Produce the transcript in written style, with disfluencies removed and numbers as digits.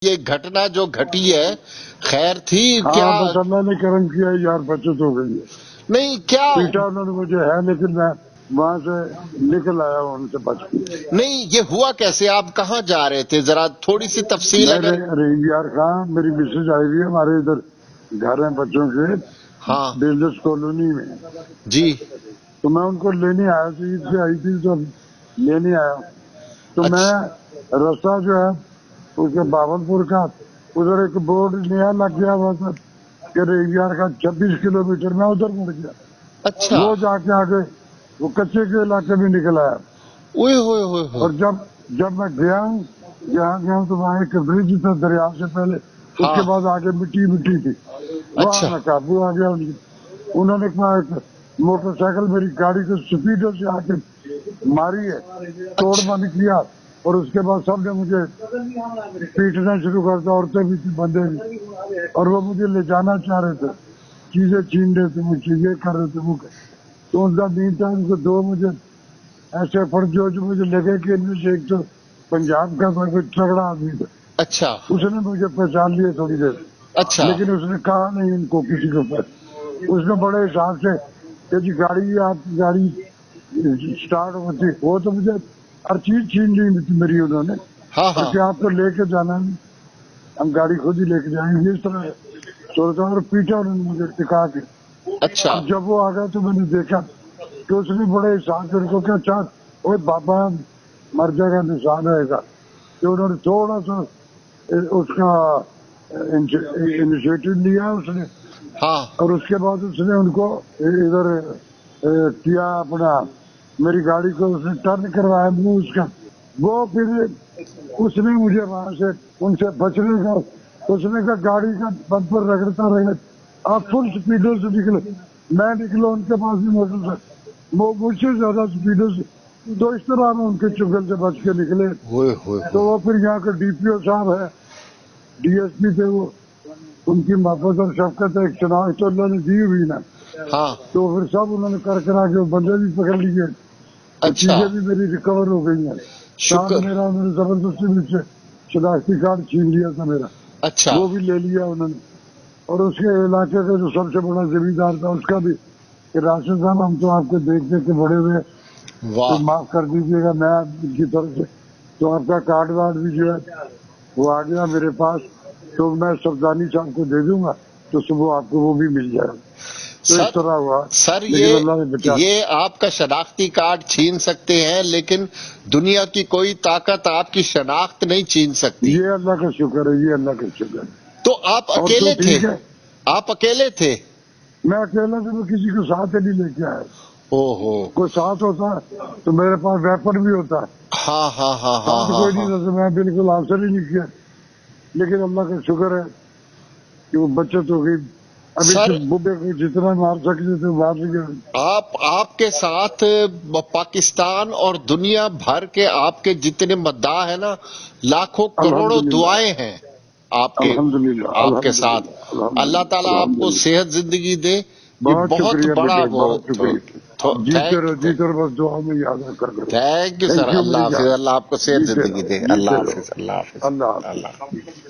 یہ گھٹنا جو گھٹی ہے خیر تھی کیا؟ ہاں بس اللہ نے کرم کیا یار، بچت ہو گئی ہے۔ نہیں کیا پیٹا انہوں نے مجھے ہے، لیکن میں وہاں سے نکل آیا ہوں، ان سے بچ کے۔ نہیں یہ ہوا کیسے؟ آپ کہاں جا رہے تھے؟ ذرا تھوڑی سی تفصیل اگر۔ رحیم یار خان، میری مسز آئی ہوئی ہے، ہمارے ادھر گھر ہیں بچوں کے ہاں بزنس کالونی میں، جی تو میں ان کو لینے آیا تھی، عید سے آئی تھی تو لینے آیا، تو میں اچھا راستہ جو ہے اس کے باولپور کا، ادھر ایک بورڈ نیا لگ گیا ہوا تھا کہ رحیم یار کا 26 کلومیٹر، میں ادھر مڑ گیا، اچھا وہ جا کے آگے وہ کچے کے علاقے میں نکل آیا، اوئے ہوئے ہوئے ہوئے اور جب میں گیا ہوں، جہاں گیا ہوں تو وہاں ایک برج تھا دریا سے پہلے، اس ہاں کے بعد آگے مٹی تھی، وہاں اچھا میں قابو آ گیا انہوں نے کہا موٹر سائیکل میری گاڑی کو سپیڈوں سے آ کے ماری ہے، توڑ اچھا بند کیا، اور اس کے بعد سب نے مجھے پیٹنا شروع کر دیا، عورتیں بھی تھی، بندے بھی، اور وہ مجھے لے جانا چاہ رہے تھے، چیزیں چھین رہے تھے مجھ سے، یہ کر رہے تھے وہ تو ان کا دین تھا، ان کو دو مجھے ایسے پڑ جو مجھے لگے کہ ان میں سے ایک تو پنجاب کا تھا، کوئی تگڑا آدمی تھا، اچھا اس نے مجھے پہچان لیا تھوڑی دیر، اچھا لیکن اس نے کہا نہیں ان کو کسی کو پر، اس نے بڑے حساب سے کہ جی گاڑی، آپ کی گاڑی اسٹارٹ ہوتی، وہ تو مجھے ہر چیز چھین لی تھی میری انہوں نے، ہاں اور ہاں کہ آپ تو لے کے جانا ہے، ہم گاڑی خود ہی لے کے جائیں گے، اس طرح سوچا، اور پیٹا انہوں نے مجھے ٹکا کے۔ اچھا اب جب وہ آ گیا تو میں نے دیکھا کہ اس نے بڑے حساب سے ان کو کیا چاہ، وہ بابا مر جائے گا نشان رہے گا، کہ انہوں نے تھوڑا سا اس کا انیشیٹو لیا اس نے، ہاں اور اس کے بعد اس نے ان کو ادھر کیا اپنا، میری گاڑی کو اس نے ٹرن کروایا منہ اس کا، وہ پھر اس نے مجھے وہاں سے ان سے بچنے کا، اس نے کہا گاڑی کا بمپر رگڑتا رہے، آپ فل سپیڈوں سے نکلے، میں نکلا ان کے پاس بھی موٹر سے، وہ مجھ سے زیادہ سپیڈوں سے، تو اس طرح ہم ان کے چگل سے بچ کے نکلے۔ ہوئے ہوئے تو ہوئے وہ پھر یہاں کے ڈی پی او صاحب ہے، ڈی ایس پی تھے وہ، ان کی محبت اور شفقت ایک شناخت تو اللہ نے دی ہوئی نا، ہاں تو پھر سب انہوں نے کرا کے بندے بھی پکڑ لیے، وہ اچھا چیزیں بھی میری ریکور ہو گئی ہیں، ساتھ شکر میرا انہوں نے زبردستی مجھ سے شناختی کارڈ چھین لیا تھا میرا، اچھا وہ بھی لے لیا انہوں نے، اور اس کے علاقے کا جو سب سے بڑا زمیندار تھا اس کا بھی، کہ راشد صاحب ہم تو آپ کو دیکھ دیکھ کے بڑے ہوئے، تو واہ معاف کر دیجیے گا، میں ان کی طرف سے تو آپ کا کارڈ وارڈ بھی جو ہے وہ آ گیا میرے پاس، تو میں سفدانی صاحب کو دے دوں گا، تو صبح آپ کو وہ بھی مل جائے گا، تو اس سر طرح ہوا، سر لیکن اللہ نے بچا۔ یہ آپ کا شناختی کارڈ چھین سکتے ہیں لیکن دنیا کی کوئی طاقت آپ کی شناخت نہیں چھین سکتی۔ یہ اللہ کا شکر ہے، یہ اللہ کا شکر ہے۔ تو آپ اور تو اکیلے تھے؟ ٹھیک ہے، آپ اکیلے تھے؟ میں اکیلا سے میں کسی کو ساتھ ہی نہیں لے کے آیا، او ہو کوئی ساتھ ہوتا تو میرے پاس ویپن بھی ہوتا، ہاں ہاں ہاں ہاں ساتھ ہاں کوئی نہیں ہاں تھا، میں بالکل حاصل ہی نہیں کیا، لیکن اللہ کا شکر ہے کہ وہ بچت ہو گئی، ابھی سر بوڑھے کو جتنا مار سکتے تھے مار لیا۔ آپ کے ساتھ پاکستان اور دنیا بھر کے آپ کے جتنے مداح ہیں نا، لاکھوں کروڑوں الحمدللہ دعائیں ہیں الحمدللہ آپ کے ساتھ۔ الحمدللہ اللہ الحمدللہ تعالیٰ آپ کو الحمدللہ، صحت زندگی دے، یہ بہت بہت شکریہ بڑا بیٹے، وہ بہت شکریہ، جیتے رہو جیتے رہو، بس دعا میں یاد رکھا کرو۔ Thank you sir, thank you اللہ میری حافظ، جان، اللہ آپ کو صحت جیتے زندگی رہو دے، اللہ جیتے رہو، حافظ اللہ حافظ اللہ اللہ حافظ۔ حافظ۔